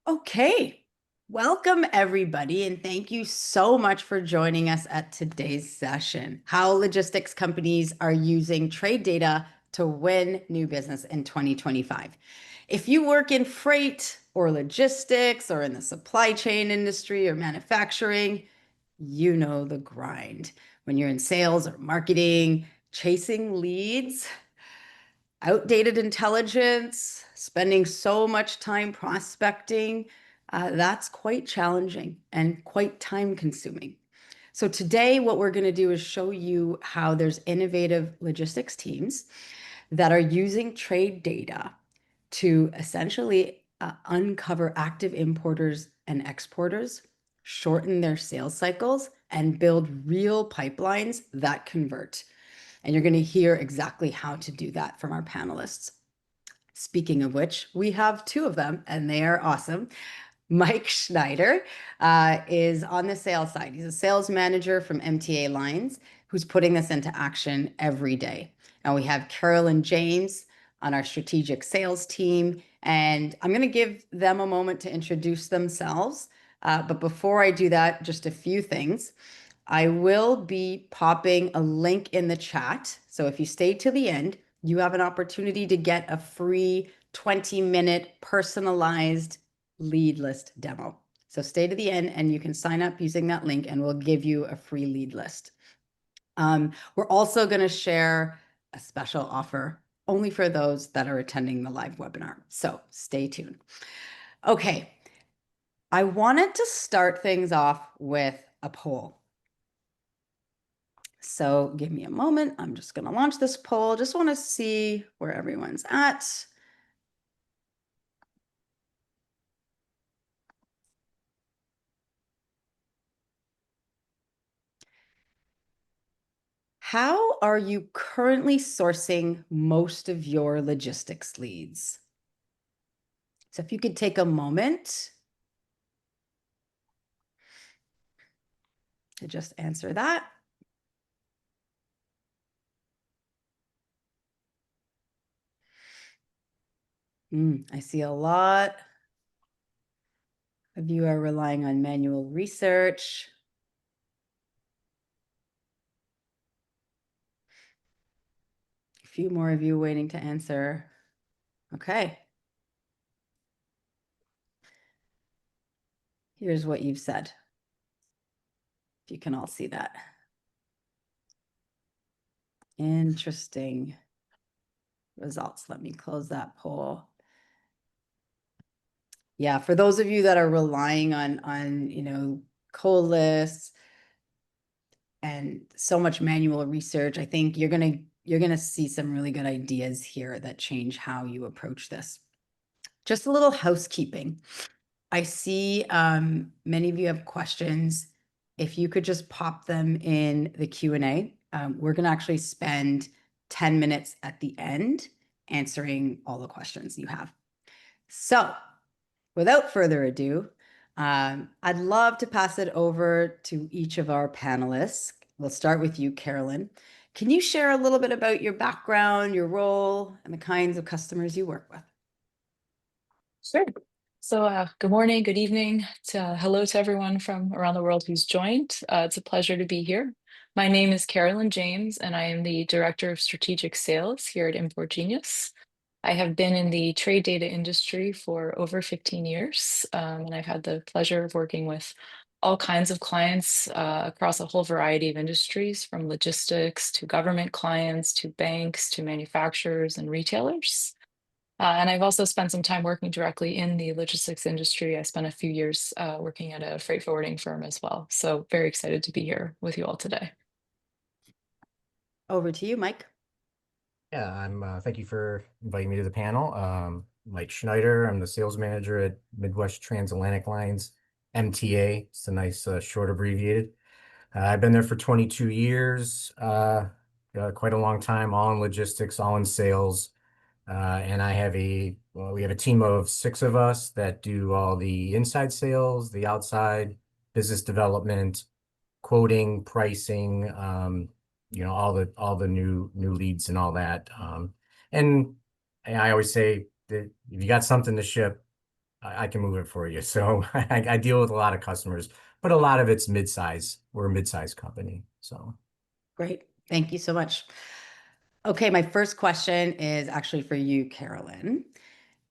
Okay, welcome everybody, and thank you so much for joining us at today's session. How logistics companies are using trade data to win new business in 2025. If you work in freight or logistics or in the supply chain industry or manufacturing, you know the grind. When you're in sales or marketing, chasing leads, outdated intelligence, spending so much time prospecting, that's quite challenging and quite time consuming. So today, what we're going to do is show you how there's innovative logistics teams that are using trade data to essentially uncover active importers and exporters, shorten their sales cycles, and build real pipelines that convert. And you're going to hear exactly how to do that from our panelists. Speaking of which, we have two of them, and they are awesome. Mike Schneider is on the sales side. He's a sales manager from MTA Lines who's putting this into action every day. And we have Carolyn James on our strategic sales team. And I'm going to give them a moment to introduce themselves. But before I do that, just a few things. I will be popping a link in the chat. So if you stay to the end, you have an opportunity to get a free 20-minute personalized lead list demo. So stay to the end and you can sign up using that link and we'll give you a free lead list. We're also going to share a special offer only for those that are attending the live webinar. So stay tuned. Okay, I wanted to start things off with a poll. So give me a moment. I'm just going to launch this poll. Just want to see where everyone's at. How are you currently sourcing most of your logistics leads? So if you could take a moment to just answer that. I see a lot of you are relying on manual research. A few more of you waiting to answer. Okay. Here's what you've said. If you can all see that. Interesting results. Let me close that poll. Yeah, for those of you that are relying on cold lists and so much manual research, I think you're gonna see some really good ideas here that change how you approach this. Just a little housekeeping. I see many of you have questions. If you could just pop them in the Q&A, we're gonna actually spend 10 minutes at the end answering all the questions you have. So without further ado, I'd love to pass it over to each of our panelists. We'll start with you, Carolyn. Can you share a little bit about your background, your role, and the kinds of customers you work with? Sure. So good morning, good evening. Hello to everyone from around the world who's joined. It's a pleasure to be here. My name is Carolyn James, and I am the Director of Strategic Sales here at Import Genius. I have been in the trade data industry for over 15 years, and I've had the pleasure of working with all kinds of clients across a whole variety of industries, from logistics to government clients to banks to manufacturers and retailers. And I've also spent some time working directly in the logistics industry. I spent a few years working at a freight forwarding firm as well. So very excited to be here with you all today. Over to you, Mike. Yeah, thank you for inviting me to the panel. Mike Schneider, I'm the sales manager at Midwest Transatlantic Lines, MTA. It's a nice short abbreviated. I've been there for 22 years, quite a long time, all in logistics, all in sales. And we have a team of 6 of us that do all the inside sales, the outside business development, quoting, pricing, all the new leads and all that. And I always say that if you got something to ship, I can move it for you. So I deal with a lot of customers, but a lot of it's mid-size. We're a mid-size company. So Great. Thank you so much. Okay, my first question is actually for you, Carolyn.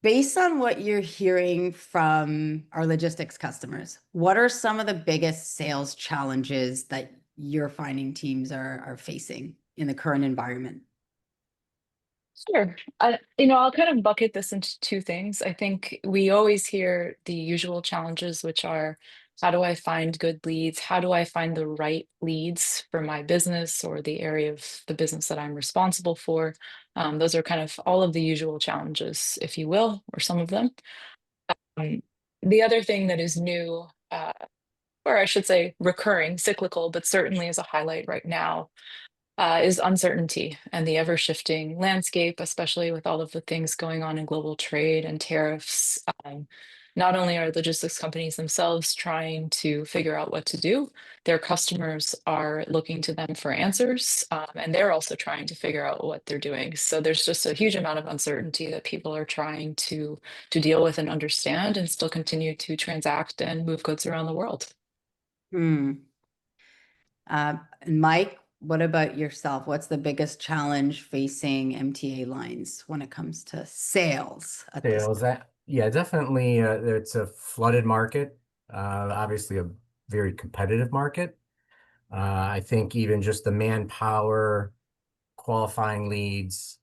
Based on what you're hearing from our logistics customers, what are some of the biggest sales challenges that you're finding teams are facing in the current environment? Sure. I'll kind of bucket this into two things. I think we always hear the usual challenges, which are how do I find good leads? How do I find the right leads for my business or the area of the business that I'm responsible for? Those are kind of all of the usual challenges, if you will, or some of them. Um, the other thing that is new, or I should say recurring, cyclical, but certainly is a highlight right now, is uncertainty and the ever shifting landscape, especially with all of the things going on in global trade and tariffs. Not only are logistics companies themselves trying to figure out what to do, their customers are looking to them for answers, and they're also trying to figure out what they're doing. So there's just a huge amount of uncertainty that people are trying to deal with and understand, and still continue to transact and move goods around the world. Hmm. And Mike, what about yourself? What's the biggest challenge facing MTA lines when it comes to sales at this? sales, that yeah, definitely. It's a flooded market. Obviously a very competitive market. I think even just the manpower, qualifying leads,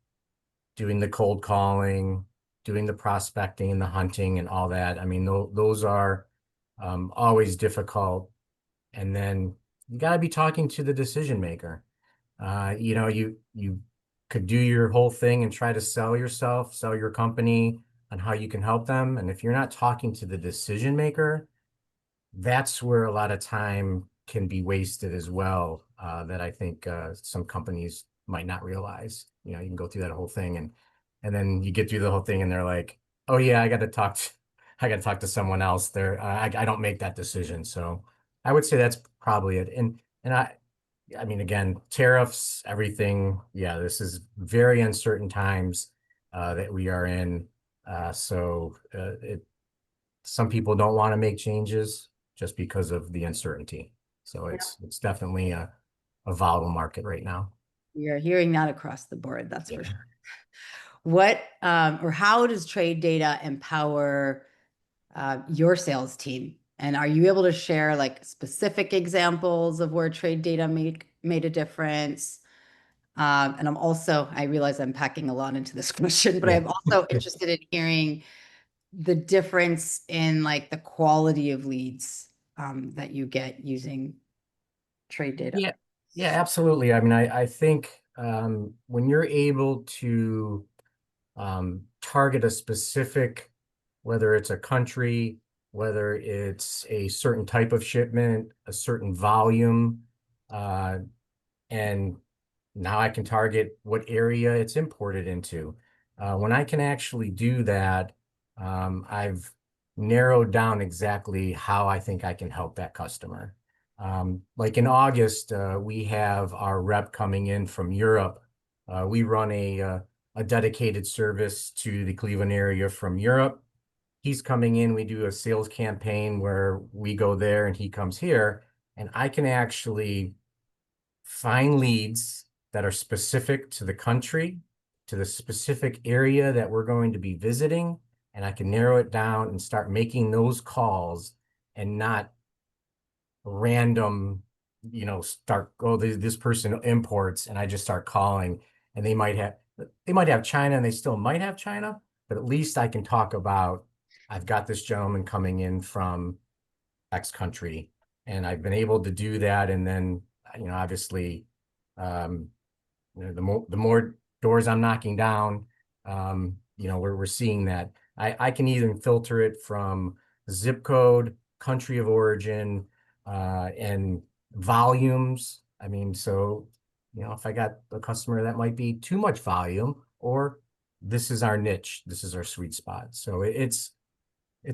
doing the cold calling, doing the prospecting and the hunting and all that. I mean, those are always difficult. And then you got to be talking to the decision maker. You could do your whole thing and try to sell yourself, sell your company on how you can help them. And if you're not talking to the decision maker, that's where a lot of time can be wasted as well. That I think some companies might not realize. You know, you can go through that whole thing and then you get through the whole thing and they're like, oh yeah, I got to talk to someone else. I don't make that decision. So I would say that's probably it. And I mean, again, tariffs, everything. Yeah, this is very uncertain times that we are in. Some people don't want to make changes just because of the uncertainty. So it's definitely a volatile market right now. We are hearing that across the board, that's for Yeah. sure. What or how does trade data empower your sales team? And are you able to share like specific examples of where trade data made a difference? And I realize I'm packing a lot into this question, but Yeah. I'm also interested in hearing the difference in like the quality of leads that you get using trade data. Yeah. Yeah, absolutely. I mean, I think when you're able to target a specific, whether it's a country, whether it's a certain type of shipment, a certain volume, uh, and now I can target what area it's imported into. When I can actually do that, I've narrowed down exactly how I think I can help that customer. Like in August, we have our rep coming in from Europe. We run a dedicated service to the Cleveland area from Europe. He's coming in. We do a sales campaign where we go there and he comes here, and I can actually find leads that are specific to the country, to the specific area that we're going to be visiting, and I can narrow it down and start making those calls and not random, this person imports and I just start calling and they might have China and they still might have China, but at least I can talk about I've got this gentleman coming in from X country and I've been able to do that. And then, obviously, um, the more doors I'm knocking down, we're seeing that I can even filter it from zip code, country of origin, and volumes. I mean, so, if I got a customer that might be too much volume, or this is our niche, this is our sweet spot. So it's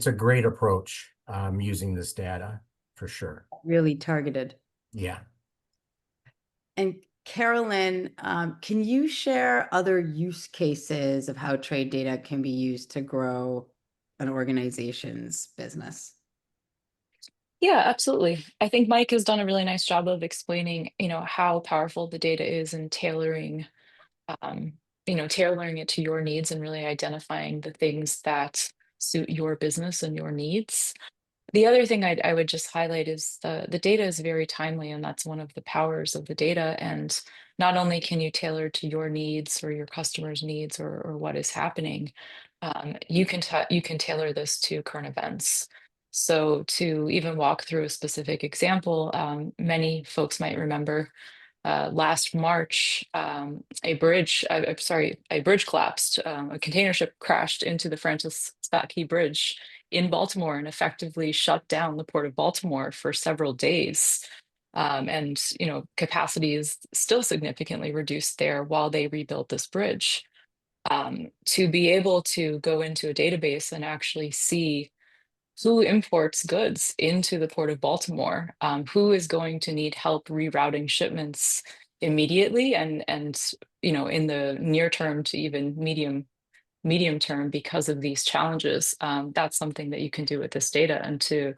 a great approach using this data for sure. Really targeted. Yeah. And Carolyn, can you share other use cases of how trade data can be used to grow an organization's business? Yeah, absolutely. I think Mike has done a really nice job of explaining, how powerful the data is and um, tailoring it to your needs and really identifying the things that suit your business and your needs. The other thing I would just highlight is the data is very timely, and that's one of the powers of the data. And not only can you tailor to your needs or your customers' needs or what is happening, you can tailor this to current events. So to even walk through a specific example, many folks might remember last March, a bridge collapsed. A container ship crashed into the Francis Scott Key Bridge in Baltimore and effectively shut down the port of Baltimore for several days. And capacity is still significantly reduced there while they rebuild this bridge. To be able to go into a database and actually see who imports goods into the port of Baltimore, who is going to need help rerouting shipments immediately and in the near term to even medium term because of these challenges. That's something that you can do with this data. And to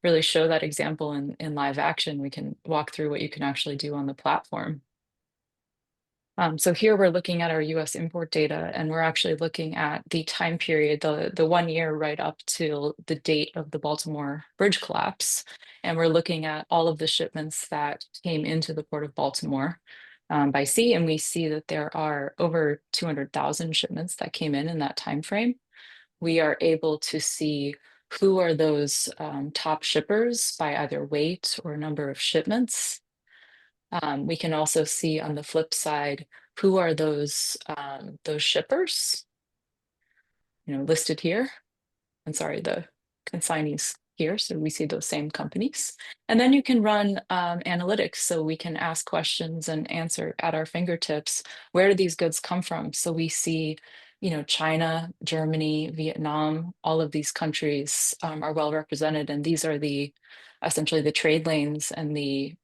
really show that example in live action, we can walk through what you can actually do on the platform. So here we're looking at our US import data, and we're actually looking at the time period, the 1 year right up till the date of the Baltimore bridge collapse. And we're looking at all of the shipments that came into the port of Baltimore by sea, and we see that there are over 200,000 shipments that came in that time frame. We are able to see who are those top shippers by either weight or number of shipments. We can also see on the flip side, who are those shippers, listed here. I'm sorry, the consignees here. So we see those same companies. And then you can run analytics. So we can ask questions and answer at our fingertips, where do these goods come from? So we see, China, Germany, Vietnam, all of these countries are well represented. And these are essentially the trade lanes and the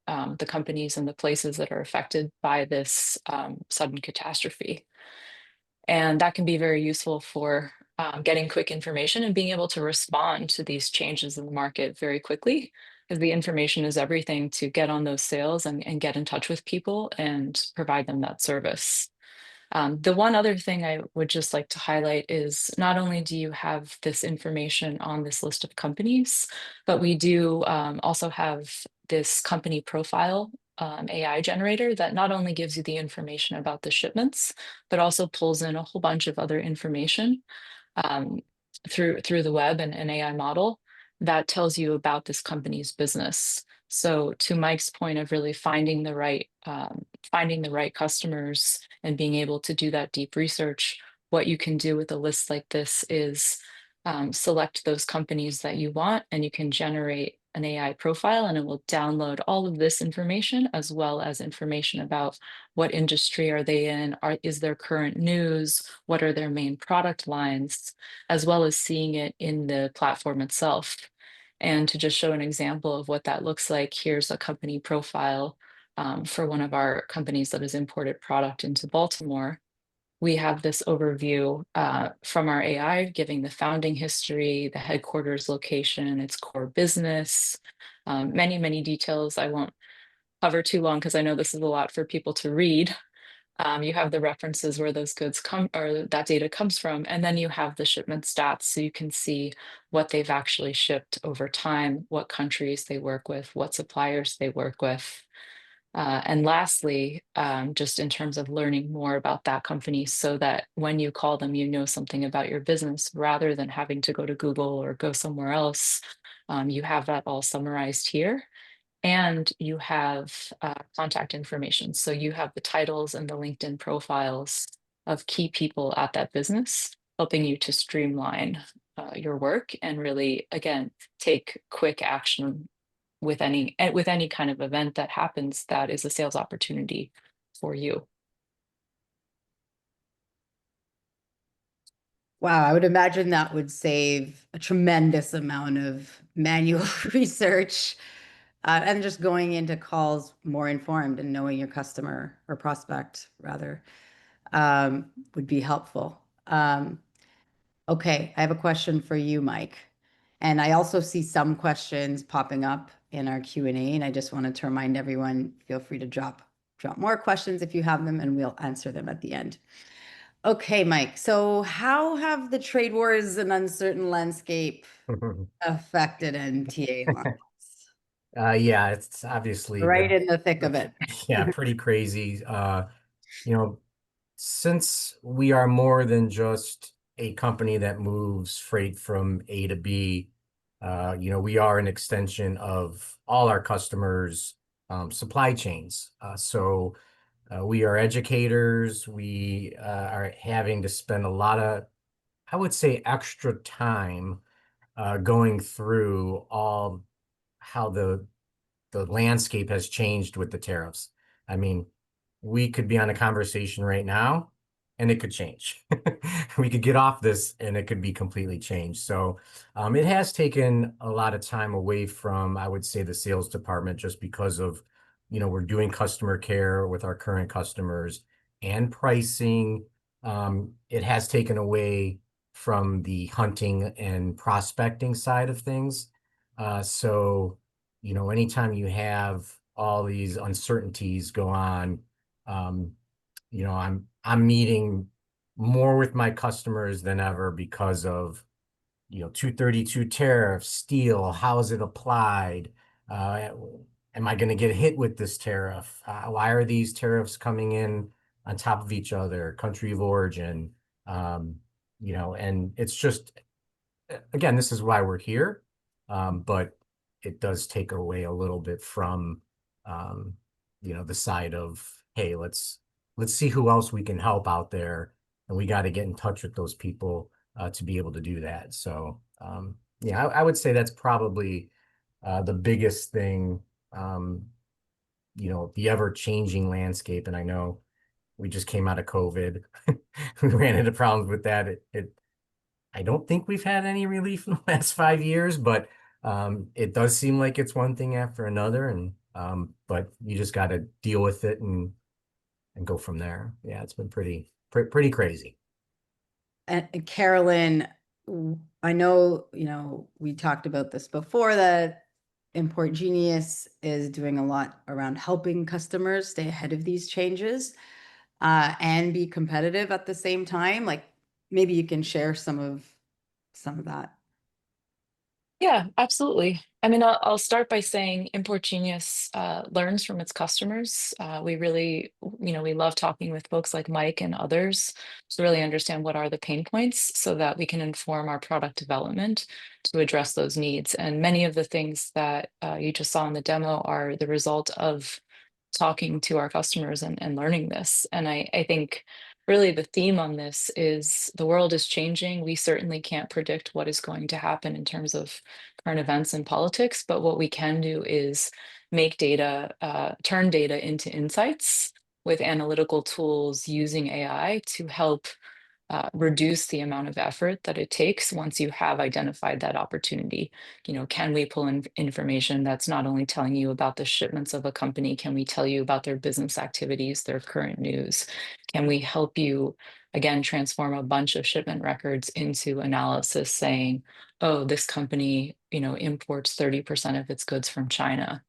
companies and the places that are affected by this sudden catastrophe. And that can be very useful for getting quick information and being able to respond to these changes in the market very quickly, because the information is everything to get on those sales and get in touch with people and provide them that service. The one other thing I would just like to highlight is not only do you have this information on this list of companies, but we do also have this company profile AI generator that not only gives you the information about the shipments, but also pulls in a whole bunch of other information um, through the web and an AI model that tells you about this company's business. So to Mike's point of really finding the right customers and being able to do that deep research, what you can do with a list like this is select those companies that you want, and you can generate an AI profile, and it will download all of this information as well as information about what industry are they in, is there current news, what are their main product lines, as well as seeing it in the platform itself. And to just show an example of what that looks like, here's a company profile for one of our companies that has imported product into Baltimore. We have this overview from our AI giving the founding history, the headquarters location, its core business, many, many details. I won't cover too long because I know this is a lot for people to read. You have the references where those goods come or that data comes from, and then you have the shipment stats so you can see what they've actually shipped over time, what countries they work with, what suppliers they work with. And lastly, just in terms of learning more about that company so that when you call them, you know something about your business rather than having to go to Google or go somewhere else. You have that all summarized here. And you have contact information. So you have the titles and the LinkedIn profiles of key people at that business, helping you to streamline your work and really, again, take quick action with any kind of event that happens that is a sales opportunity for you. Wow, I would imagine that would save a tremendous amount of manual research and just going into calls more informed and knowing your customer or prospect rather would be helpful. Okay, I have a question for you, Mike. And I also see some questions popping up in our Q&A, and I just wanted to remind everyone, feel free to drop more questions if you have them, and we'll answer them at the end. Okay, Mike. So how have the trade wars and uncertain landscape affected MTA lines? Yeah, it's obviously Right been in the thick of it. yeah, pretty crazy. You know, since we are more than just a company that moves freight from A to B, we are an extension of all our customers' supply chains. So we are educators. We are having to spend a lot of, I would say, extra time going through all how the landscape has changed with the tariffs. I mean, we could be on a conversation right now and it could change. We could get off this and it could be completely changed. So it has taken a lot of time away from, I would say, the sales department just because of, we're doing customer care with our current customers and pricing. It has taken away from the hunting and prospecting side of things. So anytime you have all these uncertainties go on, um, I'm meeting more with my customers than ever because of 232 tariffs, steel, how is it applied? Uh, am I going to get hit with this tariff? Why are these tariffs coming in on top of each other? Country of origin, um, and it's just again, this is why we're here. But it does take away a little bit from, um, the side of, hey, let's see who else we can help out there. And we got to get in touch with those people to be able to do that. So, yeah, I would say that's probably the biggest thing, um, the ever changing landscape. And I know we just came out of COVID. We ran into problems with that. I don't think we've had any relief in the last 5 years, but it does seem like it's one thing after another, and but you just got to deal with it and go from there. Yeah, it's been pretty crazy. And Carolyn, I know, we talked about this before that Import Genius is doing a lot around helping customers stay ahead of these changes and be competitive at the same time. Like maybe you can share some of that. Yeah, absolutely. I mean, I'll start by saying Import Genius learns from its customers. We really, we love talking with folks like Mike and others to really understand what are the pain points so that we can inform our product development to address those needs. And many of the things that you just saw in the demo are the result of talking to our customers and learning this. And I think really the theme on this is the world is changing. We certainly can't predict what is going to happen in terms of current events and politics, but what we can do is make data, turn data into insights with analytical tools using AI to help reduce the amount of effort that it takes once you have identified that opportunity. Can we pull in information that's not only telling you about the shipments of a company, can we tell you about their business activities, their current news? Can we help you, again, transform a bunch of shipment records into analysis saying, oh, this company, imports 30% of its goods from China.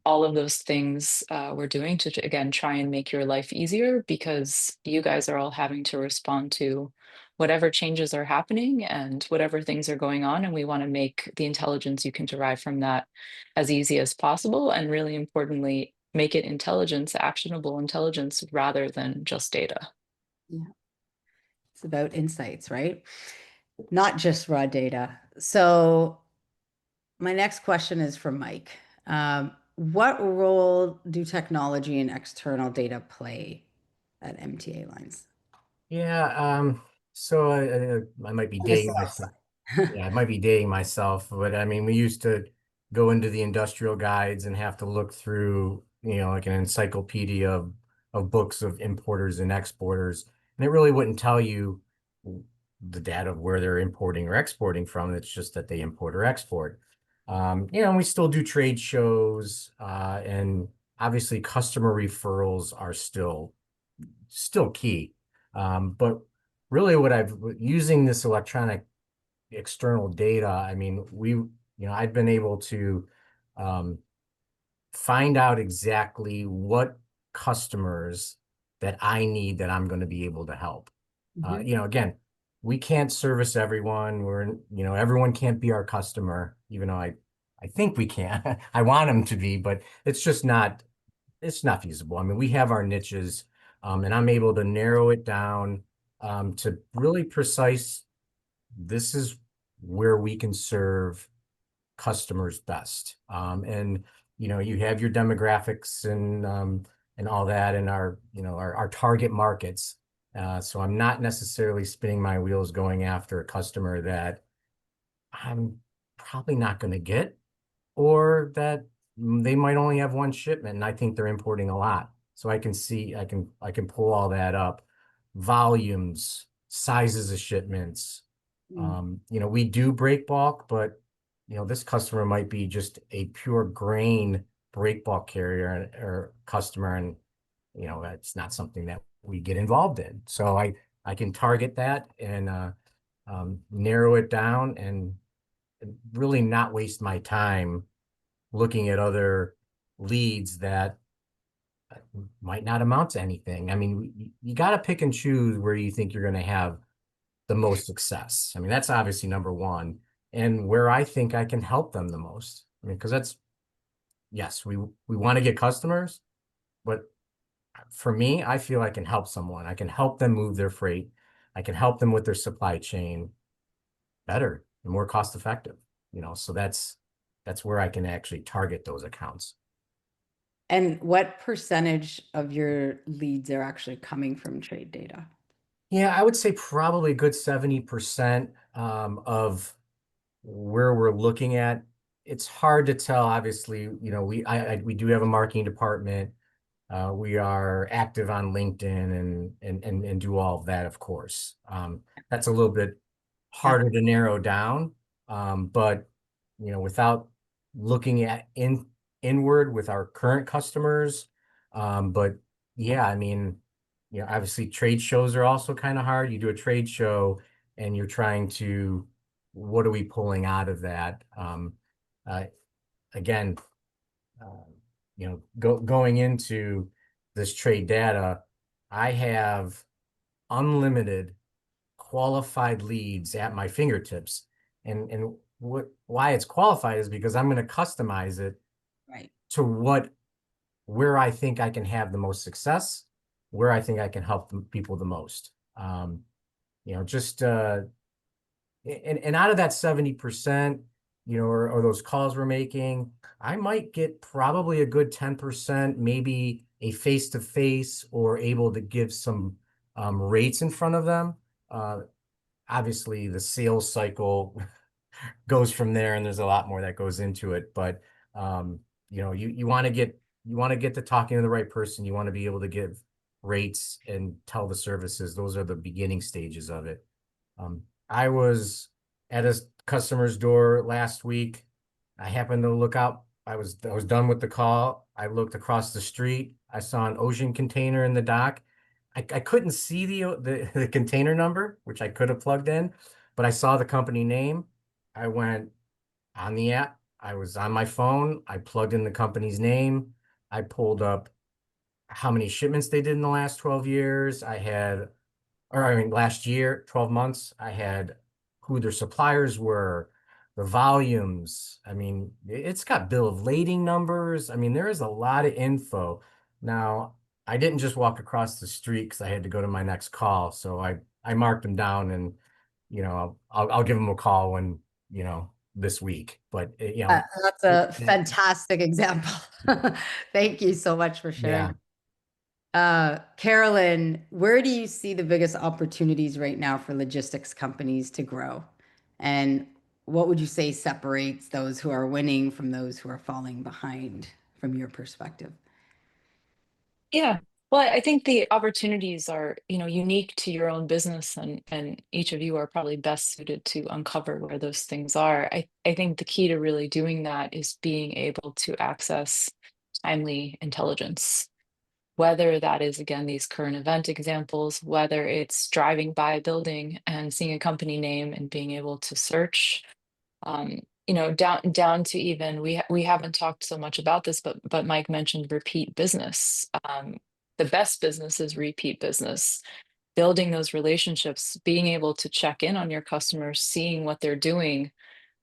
All of those things we're doing to, again, try and make your life easier because you guys are all having to respond to whatever changes are happening and whatever things are going on. And we want to make the intelligence you can derive from that as easy as possible. And really importantly, make it intelligence, actionable intelligence rather than just data. Yeah. It's about insights, right? Not just raw data. So my next question is for Mike. What role do technology and external data play at MTA Lines Yeah, so I might be on the dating sales myself. side? Yeah, I might be dating myself, but I mean, we used to go into the industrial guides and have to look through, like an encyclopedia of books of importers and exporters, and it really wouldn't tell you the data of where they're importing or exporting from. It's just that they import or export. And we still do trade shows, and obviously customer referrals are still key. But really what using this electronic external data, I mean, I've been able to um, find out exactly what customers that I need that I'm going to be able to help. Mhm. Again, we can't service everyone. Everyone can't be our customer, even though I think we can. I want them to be, but it's not feasible. I mean, we have our niches, and I'm able to narrow it down to really precise. This is where we can serve customers best. And you have your demographics and all that, and our target markets. So I'm not necessarily spinning my wheels going after a customer that I'm probably not going to get, or that they might only have one shipment, and I think they're importing a lot. So I can pull all that up, volumes, sizes of shipments. Mm. We do break bulk, but this customer might be just a pure grain break bulk carrier or customer, and that's not something that we get involved in. So I can target that and narrow it down and really not waste my time looking at other leads that might not amount to anything. I mean, you got to pick and choose where you think you're going to have the most success. I mean, that's obviously number one, and where I think I can help them the most. I mean, because yes, we want to get customers, but for me, I feel I can help someone. I can help them move their freight. I can help them with their supply chain better and more cost effective. So that's where I can actually target those accounts. And what percentage of your leads are actually coming from trade data? Yeah, I would say probably a good 70% of where we're looking at. It's hard to tell, obviously, we do have a marketing department. We are active on LinkedIn and do all of that, of course. That's a little bit Yeah. harder to narrow down. But without looking at inward with our current customers. But yeah, I mean, obviously trade shows are also kind of hard. You do a trade show and you're trying to, what are we pulling out of that? Uh, Again, going into this trade data, I have unlimited qualified leads at my fingertips. And why it's qualified is because I'm going to customize it Right. to where I think I can have the most success, where I think I can help people the most. Just and out of that 70%, or those calls we're making, I might get probably a good 10%, maybe a face-to-face, or able to give some rates in front of them. Uh, Obviously, the sales cycle goes from there, and there's a lot more that goes into it. But you want to get to talking to the right person. You want to be able to give rates and tell the services. Those are the beginning stages of it. I was at a customer's door last week. I happened to look out. I was done with the call. I looked across the street. I saw an ocean container in the dock. I couldn't see the container number, which I could have plugged in, but I saw the company name. I went on the app. I was on my phone. I plugged in the company's name. I pulled up how many shipments they did in the last 12 years. Last year, 12 months. I had who their suppliers were, the volumes. I mean, it's got bill of lading numbers. I mean, there is a lot of info. Now, I didn't just walk across the street because I had to go to my next call. So I marked them down, and I'll give them a call when this week. But That's a fantastic example. Thank you so much for yeah. sharing. Carolyn, where do you see the biggest opportunities right now for logistics companies to grow? And what would you say separates those who are winning from those who are falling behind from your perspective? Yeah. Well, I think the opportunities are, unique to your own business, and each of you are probably best suited to uncover where those things are. I think the key to really doing that is being able to access timely intelligence. whether that is, again, these current event examples, whether it's driving by a building and seeing a company name and being able to search, down to even we haven't talked so much about this, but Mike mentioned repeat business. The best business is repeat business, building those relationships, being able to check in on your customers, seeing what they're doing,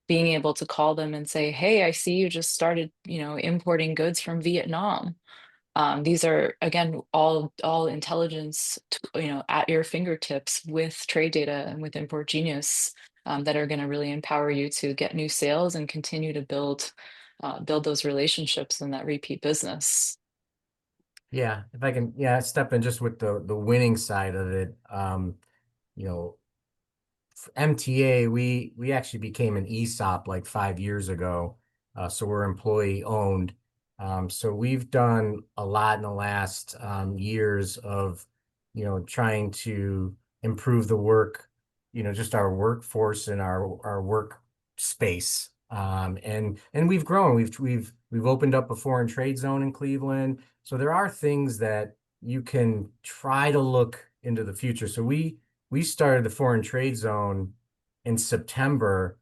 being able to call them and say, hey, I see you just started, importing goods from Vietnam. These are, again, all intelligence, at your fingertips with trade data and with Import Genius, that are going to really empower you to get new sales and continue to build those relationships and that repeat business. Yeah, if I can, step in just with the winning side of it. You know, MTA, we actually became an ESOP like 5 years ago. So we're employee owned. So we've done a lot in the last years of, trying to improve the work, just our workforce and our work space. And we've grown. We've opened up a foreign trade zone in Cleveland. So there are things that you can try to look into the future. So we started the foreign trade zone in September,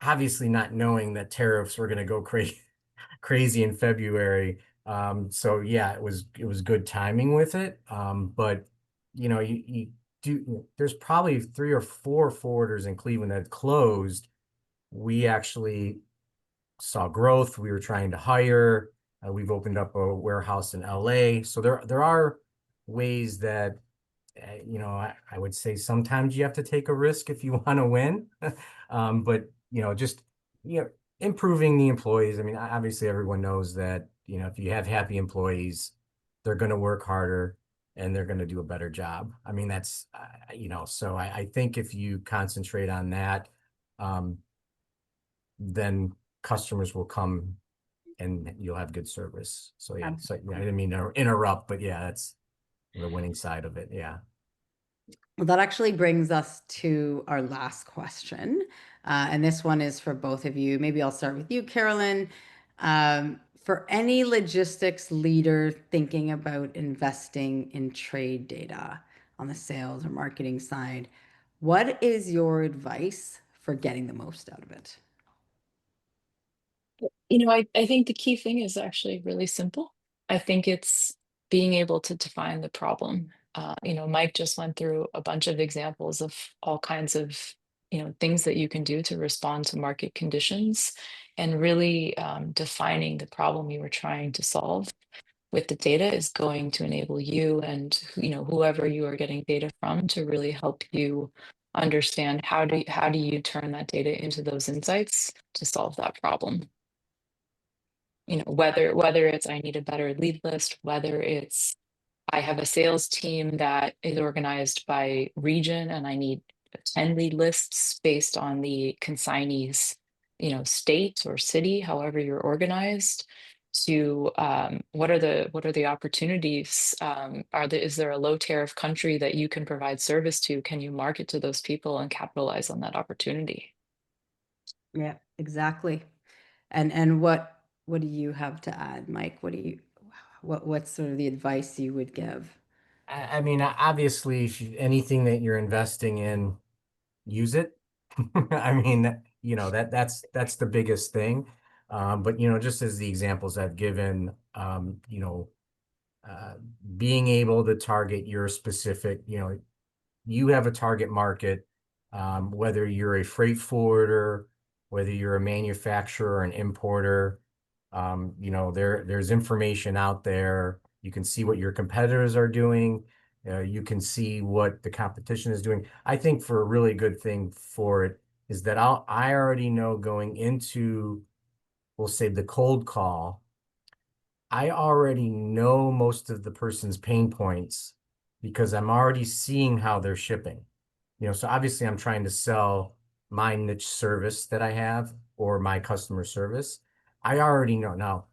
obviously not knowing that tariffs were going to go crazy in February. So yeah, it was good timing with it. But you do, there's probably 3 or 4 forwarders in Cleveland that closed. We actually saw growth. We were trying to hire. We've opened up a warehouse in LA. So there are ways that I would say sometimes you have to take a risk if you want to win. But just improving the employees. I mean, obviously everyone knows that if you have happy employees, they're going to work harder and they're going to do a better job. I mean, that's so I think if you concentrate on that, then customers will come and you'll have good service. So yeah, I didn't mean to interrupt, but yeah, that's the winning side of it. Yeah. Well, that actually brings us to our last question. And this one is for both of you. Maybe I'll start with you, Carolyn. For any logistics leader thinking about investing in trade data on the sales or marketing side, what is your advice for getting the most out of it? I think the key thing is actually really simple. I think it's being able to define the problem. Mike just went through a bunch of examples of all kinds of, things that you can do to respond to market conditions, and really defining the problem you were trying to solve with the data is going to enable you and, whoever you are getting data from to really help you understand how do you turn that data into those insights to solve that problem. Whether it's I need a better lead list, whether it's I have a sales team that is organized by region and I need 10 lead lists based on the consignees, state or city, however you're organized, to what are the opportunities? Is there a low tariff country that you can provide service to? Can you market to those people and capitalize on that opportunity? Yeah, exactly. And what do you have to add, Mike? What's sort of the advice you would give? I mean, obviously, if anything that you're investing in, use it. I mean, that's the biggest thing. But just as the examples I've given, being able to target your specific, you have a target market, whether you're a freight forwarder, whether you're a manufacturer or an importer, there's information out there. You can see what your competitors are doing. You can see what the competition is doing. I think for a really good thing for it is that I already know going into, we'll say, the cold call, I already know most of the person's pain points because I'm already seeing how they're shipping. So obviously I'm trying to sell my niche service that I have or my customer service. I already know. Now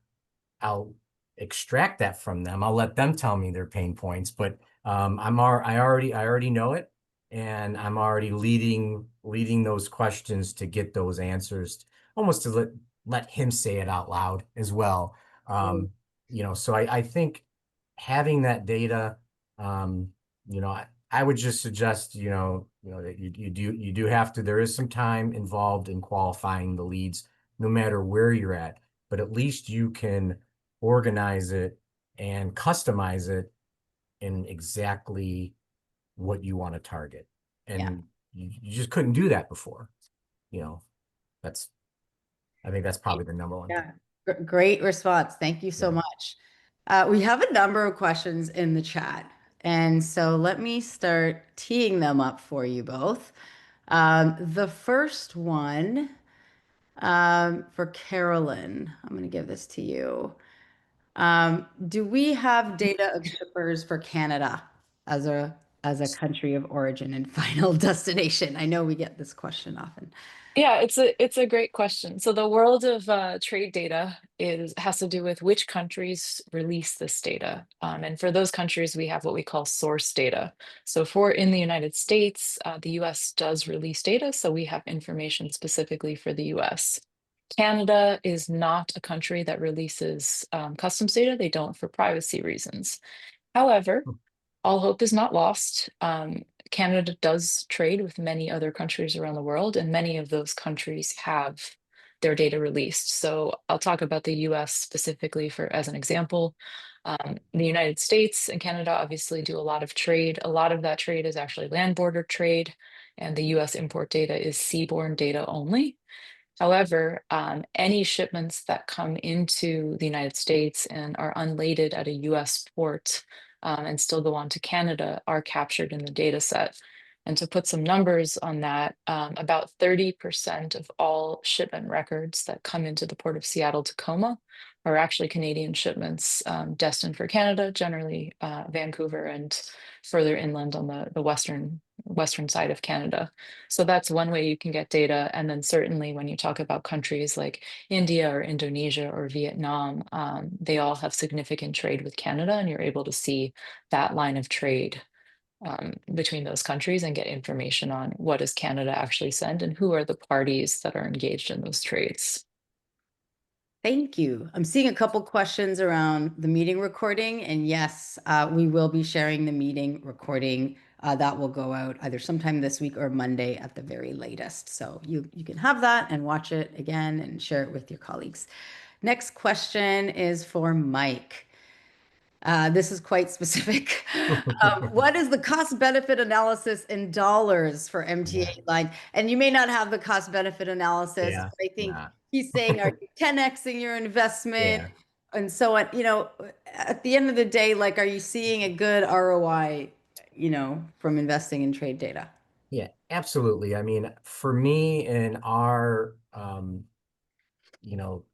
I'll extract that from them. I'll let them tell me their pain points, but I already know it, and I'm already leading those questions to get those answers, almost to let him say it out loud as well. So I think having that data, I would just suggest, that you do have to, there is some time involved in qualifying the leads, no matter where you're at, but at least you can organize it and customize it in exactly what you want to target. Yeah. And you just couldn't do that before. That's, I think that's probably the number one thing. Yeah, great response. Thank you so Yeah. much. We have a number of questions in the chat. And so let me start teeing them up for you both. The first one for Carolyn, I'm going to give this to you. Do we have data of shippers for Canada as a country of origin and final destination? I know we get this question often. Yeah, it's a great question. So the world of trade data has to do with which countries release this data, and for those countries, we have what we call source data. So for in the United States, the U.S. does release data, so we have information specifically for the U.S. Canada is not a country that releases customs data. They don't for privacy reasons. However, all hope is not lost. Canada does trade with many other countries around the world, and many of those countries have their data released. So I'll talk about the US specifically for as an example. The United States and Canada obviously do a lot of trade. A lot of that trade is actually land border trade, and the US import data is seaborne data only. However, any shipments that come into the United States and are unladed at a US port and still go on to Canada are captured in the data set. And to put some numbers on that, about 30% of all shipment records that come into the Port of Seattle Tacoma are actually Canadian shipments destined for Canada, generally Vancouver and further inland on the western side of Canada. So that's one way you can get data. And then certainly when you talk about countries like India or Indonesia or Vietnam, they all have significant trade with Canada, and you're able to see that line of trade between those countries and get information on what does Canada actually send and who are the parties that are engaged in those trades. Thank you. I'm seeing a couple questions around the meeting recording, and yes, we will be sharing the meeting recording. That will go out either sometime this week or Monday at the very latest. So you can have that and watch it again and share it with your colleagues. Next question is for Mike. This is quite specific. What is the cost benefit analysis in dollars for MTA line? And you may not have the cost benefit analysis. Yeah. I think Nah. he's saying, are you 10xing your investment Yeah. and so on? At the end of the day, like, are you seeing a good ROI, from investing in trade data? Yeah, absolutely. I mean, for me and our,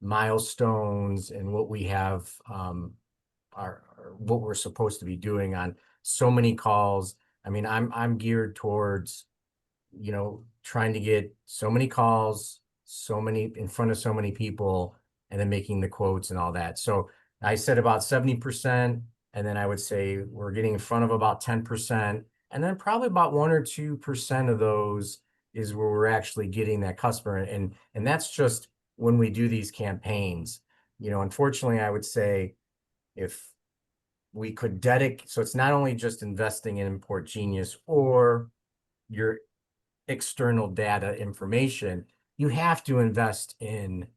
milestones and what we have, what we're supposed to be doing on so many calls. I mean, I'm geared towards, trying to get so many calls, so many in front of so many people, and then making the quotes and all that. So I said about 70%, and then I would say we're getting in front of about 10%, and then probably about 1 or 2% of those is where we're actually getting that customer. And that's just when we do these campaigns. Unfortunately, I would say if we could dedicate, so it's not only just investing in Import Genius or your external data information, you have to invest in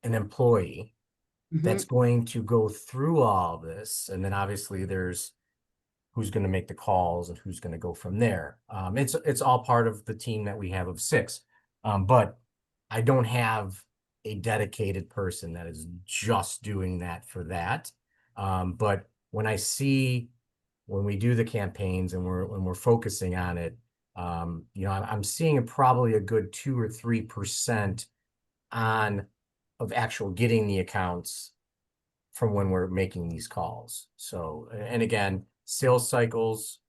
an employee that's going to go through all this. And then obviously there's who's going to make the calls and who's going to go from there. It's all part of the team that we have of 6. But I don't have a dedicated person that is just doing that for that. But when we do the campaigns and when we're focusing on it, I'm seeing probably a good 2 or 3% of actual getting the accounts from when we're making these calls. So, and again, sales cycles,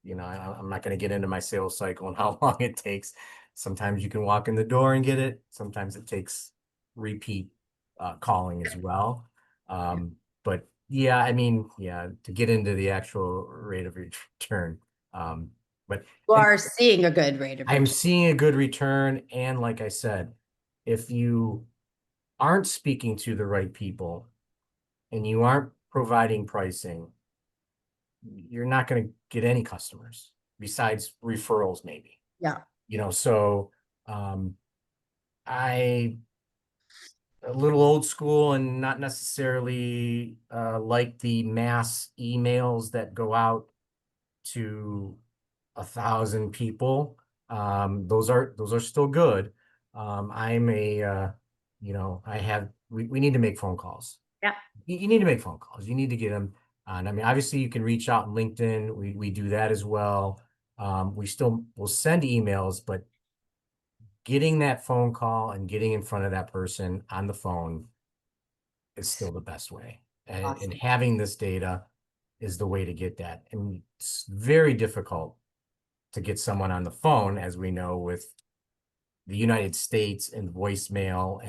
I'm not going to get into my sales cycle and how long it takes. Sometimes you can walk in the door and get it. Sometimes it takes repeat calling as well. But yeah, I mean, to get into the actual rate of return. But You are seeing a good rate of I'm return. seeing a good return. And like I said, if you aren't speaking to the right people and you aren't providing pricing, you're not going to get any customers besides referrals, maybe. Yeah. So I a little old school and not necessarily like the mass emails that go out to 1,000 people. Those are still good. I'm a we need to make phone calls. Yeah. You need to make phone calls. You need to get them on. I mean, obviously you can reach out on LinkedIn. We do that as well. We still will send emails, but getting that phone call and getting in front of that person on the phone is still the best way. And Awesome. having this data is the way to get that. And it's very difficult to get someone on the phone, as we know, with the United States and voicemail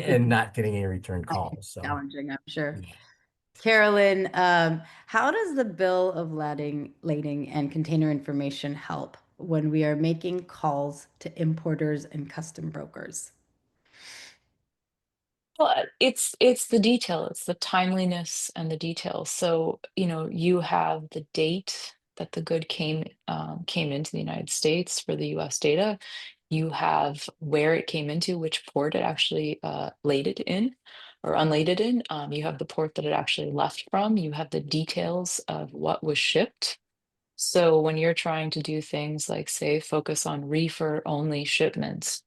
and not getting any return calls. So Challenging, I'm sure. yeah. Carolyn, how does the bill of lading and container information help when we are making calls to importers and custom brokers? Well, it's the detail, it's the timeliness and the details. So, you have the date that the good came into the United States for the US data. You have where it came into, which port it actually laded in or unladed in. You have the port that it actually left from. You have the details of what was shipped. So when you're trying to do things like, say, focus on reefer only shipments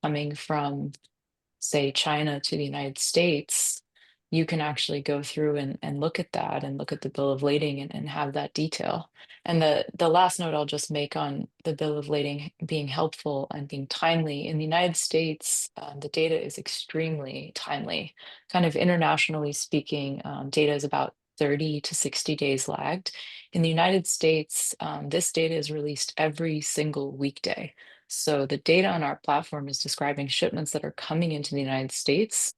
coming from, say, China to the United States, you can actually go through and look at that and look at the bill of lading and have that detail. And the last note I'll just make on the bill of lading being helpful and being timely in the United States, the data is extremely timely. Kind of internationally speaking, data is about 30 to 60 days lagged. In the United States, this data is released every single weekday. So the data on our platform is describing shipments that are coming into the United States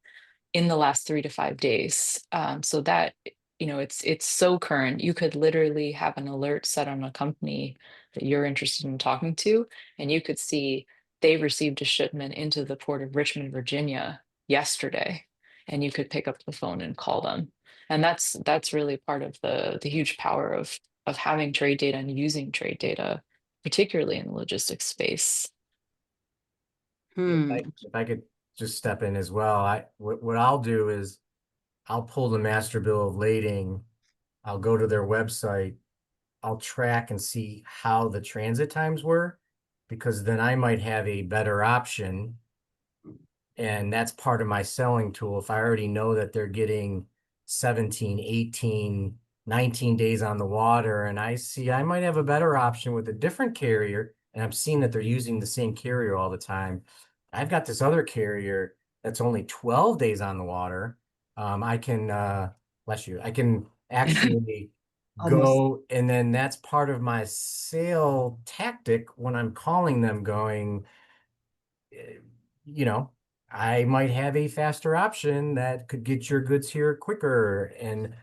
in the last 3 to 5 days. So that, it's so current. You could literally have an alert set on a company that you're interested in talking to, and you could see they received a shipment into the port of Richmond, Virginia yesterday, and you could pick up the phone and call them. And that's really part of the huge power of having trade data and using trade data, particularly in the logistics space. If Hmm. I could just step in as well, what I'll do is I'll pull the master bill of lading, I'll go to their website, I'll track and see how the transit times were, because then I might have a better option. And that's part of my selling tool. If I already know that they're getting 17, 18, 19 days on the water, and I see I might have a better option with a different carrier, and I'm seeing that they're using the same carrier all the time. I've got this other carrier that's only 12 days on the water. I can, bless you, I can actually Almost. go, and then that's part of my sale tactic when I'm calling them going, eh, you know, I might have a faster option that could get your goods here quicker. And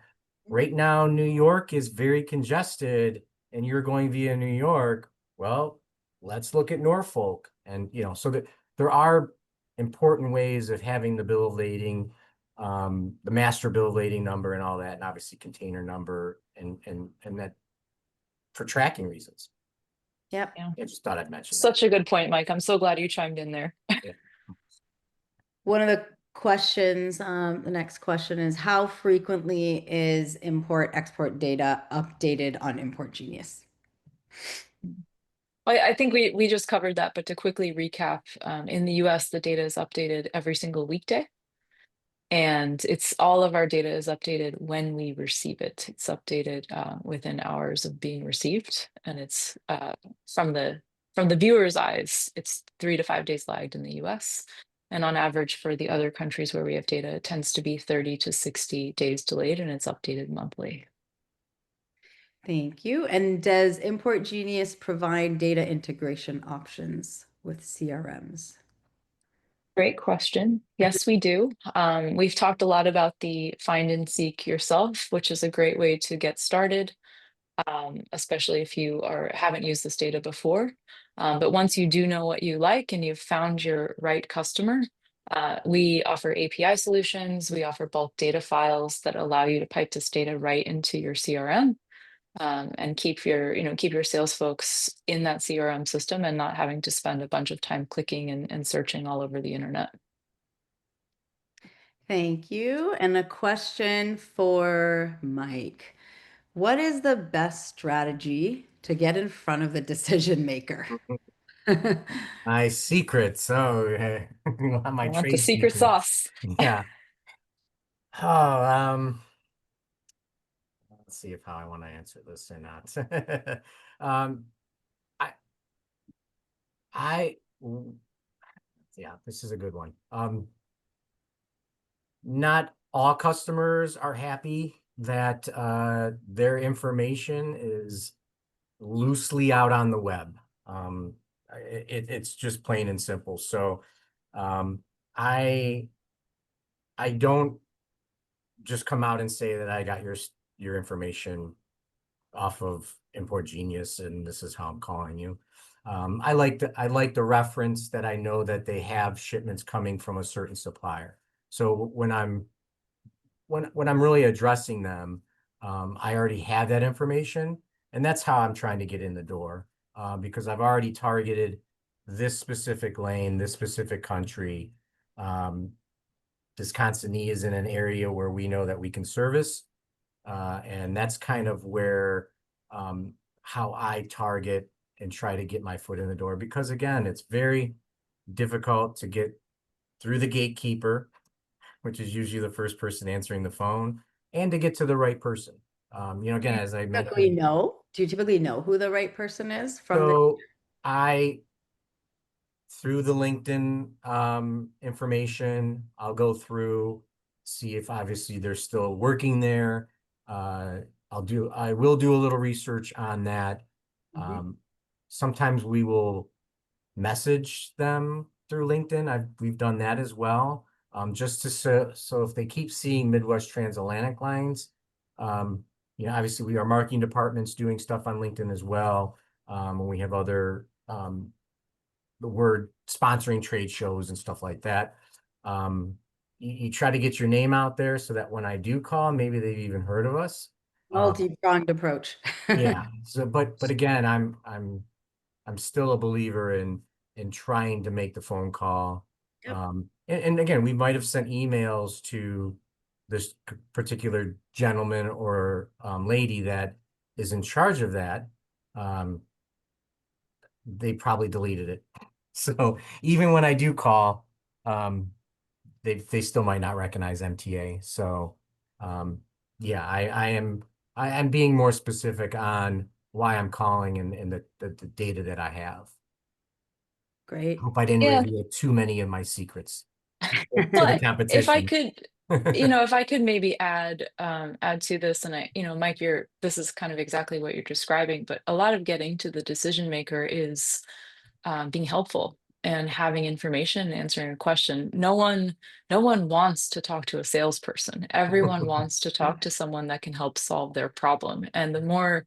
right now, New York is very congested and you're going via New York. Well, let's look at Norfolk. And, so that there are important ways of having the bill of lading, the master bill of lading number and all that, and obviously container number and that for tracking reasons. Yep. Yeah. I just thought I'd mention that. Such a good point, Mike. I'm so glad you chimed in there. Yeah. One of the questions, the next question is, how frequently is import-export data updated on Import Genius? I think we just covered that, but to quickly recap, in the US, the data is updated every single weekday. And it's all of our data is updated when we receive it. It's updated within hours of being received, and it's from the viewer's eyes, it's 3 to 5 days lagged in the US. And on average, for the other countries where we have data, it tends to be 30 to 60 days delayed, and it's updated monthly. Thank you. And does Import Genius provide data integration options with CRMs? Great question. Yes, we do. We've talked a lot about the find and seek yourself, which is a great way to get started, especially if you haven't used this data before. But once you do know what you like and you've found your right customer, We offer API solutions. We offer bulk data files that allow you to pipe this data right into your CRM, and keep your sales folks in that CRM system and not having to spend a bunch of time clicking and searching all over the internet. Thank you. And a question for Mike. What is the best strategy to get in front of the decision maker? My secrets. Oh, I my want the trade secret secrets. sauce. Yeah. Oh, let's see if how I want to answer this or not. Um, I, I, yeah, this is a good one. Not all customers are happy that their information is loosely out on the web. It's just plain and simple. So um, I I don't just come out and say that I got your information off of Import Genius and this is how I'm calling you. I like the reference that I know that they have shipments coming from a certain supplier. So when I'm really addressing them, I already have that information, and that's how I'm trying to get in the door, because I've already targeted this specific lane, this specific country. Um, Discontinuity is in an area where we know that we can service, and that's kind of where how I target and try to get my foot in the door. Because again, it's very difficult to get through the gatekeeper, which is usually the first person answering the phone, and to get to the right person. Again, as I Typically mentioned, know. Do you typically know who the right person is from the? so I through the LinkedIn information, I'll go through, see if obviously they're still working there. I will do a little research on that. Mhm. Um, Sometimes we will message them through LinkedIn. We've done that as well. Just to so if they keep seeing Midwest Transatlantic Lines, um, obviously we are marketing departments doing stuff on LinkedIn as well. And we have other the word sponsoring trade shows and stuff like that. You try to get your name out there so that when I do call, maybe they've even heard of us. Multi-pronged approach. Yeah. So, but again, I'm still a believer in trying to make the phone call. Yep. And again, we might have sent emails to this particular gentleman or lady that is in charge of that. Um, they probably deleted it. So even when I do call, um, they still might not recognize MTA. So um, yeah, I am being more specific on why I'm calling and the data that I have. Great. Hope I didn't Yeah. reveal too many of my secrets to the Well, if I competition. could, if I could maybe add to this, and Mike, this is kind of exactly what you're describing, but a lot of getting to the decision maker is being helpful and having information and answering a question. No one wants to talk to a salesperson. Everyone wants to talk to someone that can help solve their problem. And the more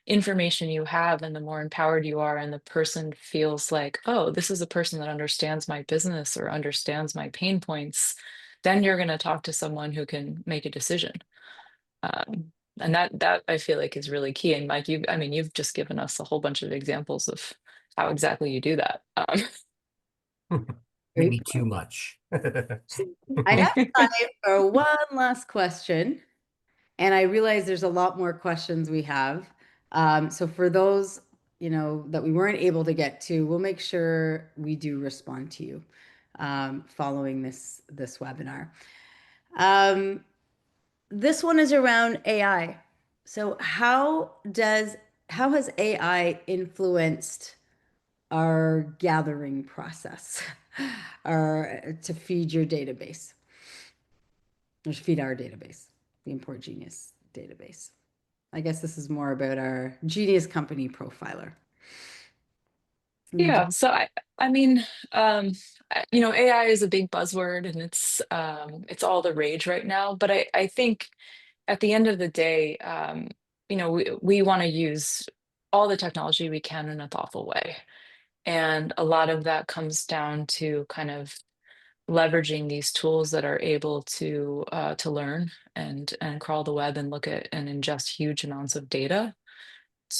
information you have and the more empowered you are, and the person feels like, oh, this is a person that understands my business or understands my pain points, then you're going to talk to someone who can make a decision. And that I feel like is really key. And Mike, you've just given us a whole bunch of examples of how exactly you do that. Great Maybe too much. I have time for one last question, and I realize there's a lot more questions we have. So for those, that we weren't able to get to, we'll make sure we do respond to you following this webinar. This one is around AI. So how has AI influenced our gathering process or to feed your database? Or feed our database, the Import Genius database. I guess this is more about our Genius Company Profiler. Yeah, so I mean, AI is a big buzzword and it's all the rage right now. But I think at the end of the day, we want to use all the technology we can in a thoughtful way. And a lot of that comes down to kind of leveraging these tools that are able to learn and crawl the web and look at and ingest huge amounts of data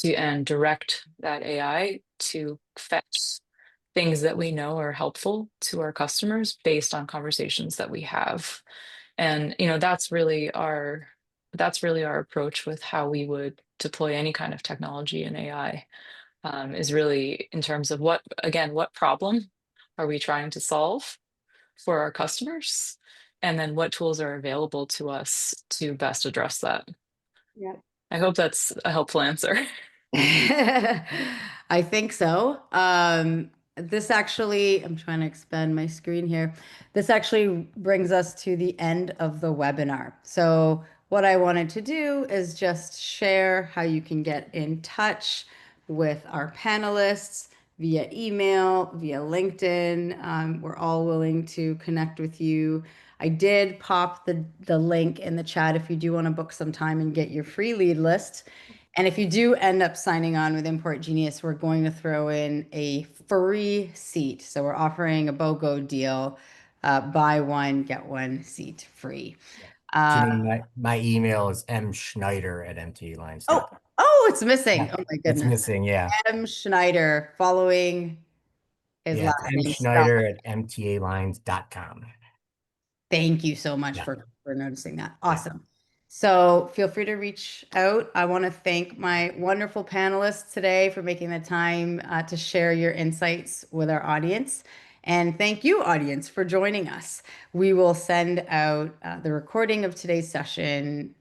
and direct that AI to fetch things that we know are helpful to our customers based on conversations that we have. And that's really our approach with how we would deploy any kind of technology in AI, is really in terms of what problem are we trying to solve for our customers, and then what tools are available to us to best address that. Yeah. I hope that's a helpful answer. I think so. This actually, I'm trying to expand my screen here. This actually brings us to the end of the webinar. So what I wanted to do is just share how you can get in touch with our panelists via email, via LinkedIn. We're all willing to connect with you. I did pop the link in the chat if you do want to book some time and get your free lead list. And if you do end up signing on with Import Genius, we're going to throw in a free seat. So we're offering a BOGO deal, buy one, get one seat free. Janine, my email is mschneider@mtlines.com. It's missing. Yeah, Oh my it's goodness. missing. Yeah. M. Schneider following his Yeah, last it's name. Spelled. mschneider@mtalines.com. Thank you so much Yeah. for noticing that. Yeah. Awesome. So feel free to reach out. I want to thank my wonderful panelists today for making the time to share your insights with our audience. And thank you, audience, for joining us. We will send out the recording of today's session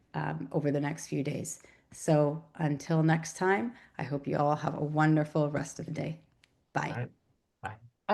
over the next few days. So until next time, I hope you all have a wonderful rest of the day. Bye. All right.